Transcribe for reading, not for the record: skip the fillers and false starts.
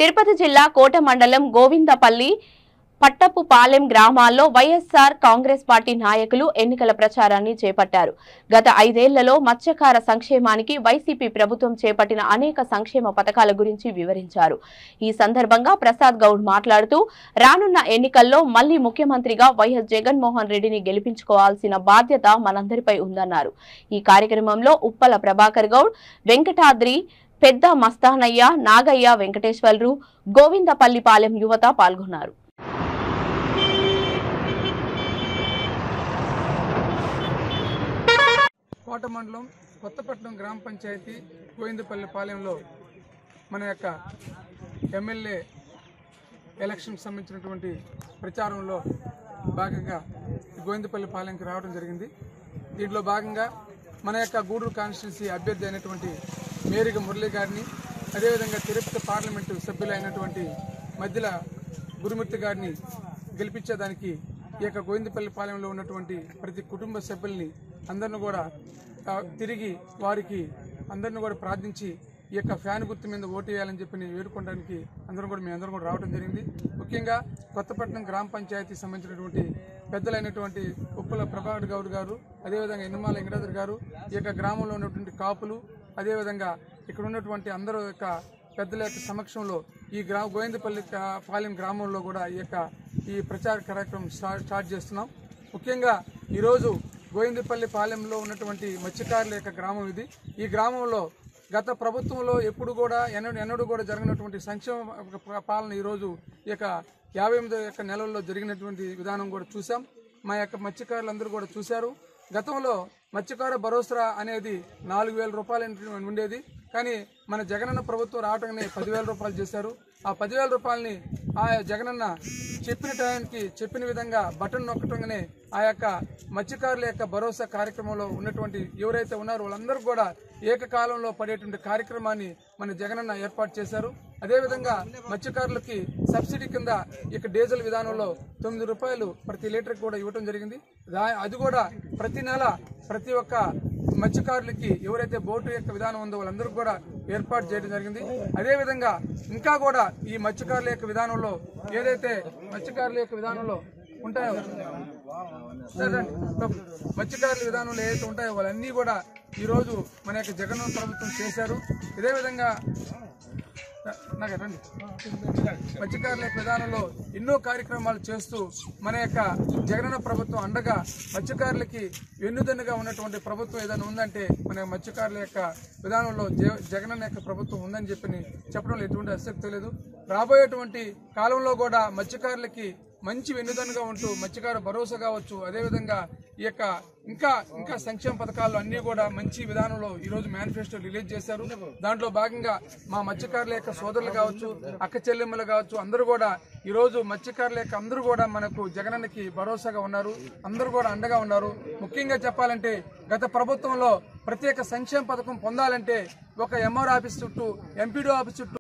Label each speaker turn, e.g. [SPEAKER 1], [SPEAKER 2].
[SPEAKER 1] తిరుపతి జిల్లా కోట మండలం గోవిందపల్లి పట్టపుపాలెం గ్రామాల్లో వైఎస్ఆర్ కాంగ్రెస్ పార్టీ నాయకులు ఎన్నికల ప్రచారాన్ని చేపట్టారు. గత 5 ఏళ్లలో మత్స్యకార సంక్షేమానికి వైసీపీ ప్రభుత్వం చేపట్టిన అనేక సంక్షేమ పథకాల గురించి వివరించారు. ఈ సందర్భంగా ప్రసాద్ గౌడ్ మాట్లాడుతూ రానున్న ఎన్నికల్లో మళ్లీ ముఖ్యమంత్రిగా వైఎస్ జగన్మోహన్ రెడ్డిని గెలిపించుకోవాల్సిన బాధ్యత మనందరిపై ఉందన్నారు. ఈ కార్యక్రమంలో ఉప్పల ప్రభాకర్ గౌడ్, వెంకటాద్రి, పెద్ద మస్తానయ్య, నాగయ్య, వెంకటేశ్వర్లు, గోవిందపల్లిపాలెం యువత పాల్గొన్నారు.
[SPEAKER 2] కోట మండలం కొత్తపట్నం గ్రామ పంచాయతీ గోవిందపల్లిపాలెంలో మన యొక్క ఎమ్మెల్యే ఎలక్షన్కి సంబంధించినటువంటి ప్రచారంలో భాగంగా గోవిందపల్లిపాలెంకి రావడం జరిగింది. దీంట్లో భాగంగా మన యొక్క గూడూరు కాన్స్టిట్యున్సీ అభ్యర్థి అయినటువంటి మేరిగ మురళి గారిని, అదేవిధంగా తిరుపతి పార్లమెంటు సభ్యులైనటువంటి మధ్యల గురుమూర్తి గారిని గెలిపించేదానికి ఈ యొక్క గోవిందపల్లిపాలెంలో ఉన్నటువంటి ప్రతి కుటుంబ సభ్యుల్ని అందరిని కూడా తిరిగి వారికి అందరిని కూడా ప్రార్థించి ఈ యొక్క ఫ్యాన్ గుర్తు మీద ఓటు వేయాలని చెప్పి వేడుకోవడానికి మేమందరం కూడా రావడం జరిగింది. ముఖ్యంగా కొత్తపట్నం గ్రామ పంచాయతీ సంబంధించినటువంటి పెద్దలైనటువంటి ఉప్పల ప్రభాకర్ గౌడ్ గారు, అదేవిధంగా ఇనుమాల వెంకటాద్రి గారు, ఈ యొక్క గ్రామంలో ఉన్నటువంటి కాపులు, అదేవిధంగా ఇక్కడ ఉన్నటువంటి అందరూ యొక్క పెద్దల యొక్క సమక్షంలో ఈ గోవిందపల్లిపాలెం గ్రామంలో కూడా ఈ ప్రచార కార్యక్రమం స్టార్ట్ చేస్తున్నాం. ముఖ్యంగా ఈరోజు గోవిందపల్లిపాలెంలో ఉన్నటువంటి మత్స్యకారుల యొక్క గ్రామం ఇది. ఈ గ్రామంలో గత ప్రభుత్వంలో ఎప్పుడు కూడా ఎన్నడూ కూడా జరిగినటువంటి సంక్షేమ పాలన ఈరోజు ఈ యొక్క 58 నెలల్లో జరిగినటువంటి విధానం కూడా చూసాం. మా యొక్క మత్స్యకారులందరూ కూడా చూశారు. గతంలో మత్స్యకార భరోసా అనేది 4,000 రూపాయలు ఉండేది. కానీ మన జగనన్న ప్రభుత్వం రావటంగానే 10,000 రూపాయలు చేశారు. ఆ 10,000 రూపాయలని ఆ జగనన్న చెప్పిన టైంకి చెప్పిన విధంగా బటన్ నొక్కటంగానే ఆ యొక్క మత్స్యకారుల యొక్క భరోసా కార్యక్రమంలో ఉన్నటువంటి ఎవరైతే ఉన్నారో వాళ్ళందరూ కూడా ఏకకాలంలో పడేటువంటి కార్యక్రమాన్ని మన జగనన్న ఏర్పాటు చేశారు. అదేవిధంగా మత్స్యకారులకి సబ్సిడీ కింద ఇక డీజిల్ విధానంలో 9 రూపాయలు ప్రతి లీటర్కి కూడా ఇవ్వడం జరిగింది. అది కూడా ప్రతి నెల ప్రతి ఒక్క మత్స్యకారులకి ఎవరైతే బోటు యొక్క విధానం ఉందో వాళ్ళందరూ కూడా ఏర్పాటు చేయడం జరిగింది. అదేవిధంగా ఇంకా కూడా ఈ మత్స్యకారుల యొక్క విధానంలో ఏదైతే మత్స్యకారుల యొక్క విధానంలో ఉంటాయో మత్స్యకారుల విధానంలో ఏదైతే ఉంటాయో వాళ్ళన్నీ కూడా ఈరోజు మన యొక్క జగన్ ప్రభుత్వం చేశారు. ఇదే విధంగా మత్స్యకారుల యొక్క విధానంలో ఎన్నో కార్యక్రమాలు చేస్తూ మన యొక్క జగనన్న ప్రభుత్వం అండగా మత్స్యకారులకి వెన్నుదన్నుగా ఉన్నటువంటి ప్రభుత్వం ఏదైనా ఉందంటే మన మత్స్యకారుల యొక్క విధానంలో జగనన్న యొక్క ప్రభుత్వం ఉందని చెప్పడంలో ఎటువంటి ఆసక్తి లేదు. రాబోయేటువంటి కాలంలో కూడా మత్స్యకారులకి మంచి వెన్నుదన్నుగా ఉంటూ మత్స్యకార భరోసా కావచ్చు, అదేవిధంగా ఈ యొక్క ఇంకా సంక్షేమ పథకాలు అన్నీ కూడా మంచి విధానంలో ఈరోజు మేనిఫెస్టో రిలీజ్ చేశారు. దాంట్లో భాగంగా మా మత్స్యకారుల యొక్క సోదరులు కావచ్చు, అక్క చెల్లెమ్మలు కావచ్చు, అందరూ కూడా ఈరోజు మత్స్యకారుల యొక్క అందరూ కూడా మనకు జగనన్నకి భరోసాగా ఉన్నారు. అందరూ కూడా అండగా ఉన్నారు. ముఖ్యంగా చెప్పాలంటే గత ప్రభుత్వంలో ప్రత్యేక సంక్షేమ పథకం పొందాలంటే ఒక ఎంఆర్ ఆఫీస్ చుట్టూ, ఎంపీడీ ఆఫీస్ చుట్టూ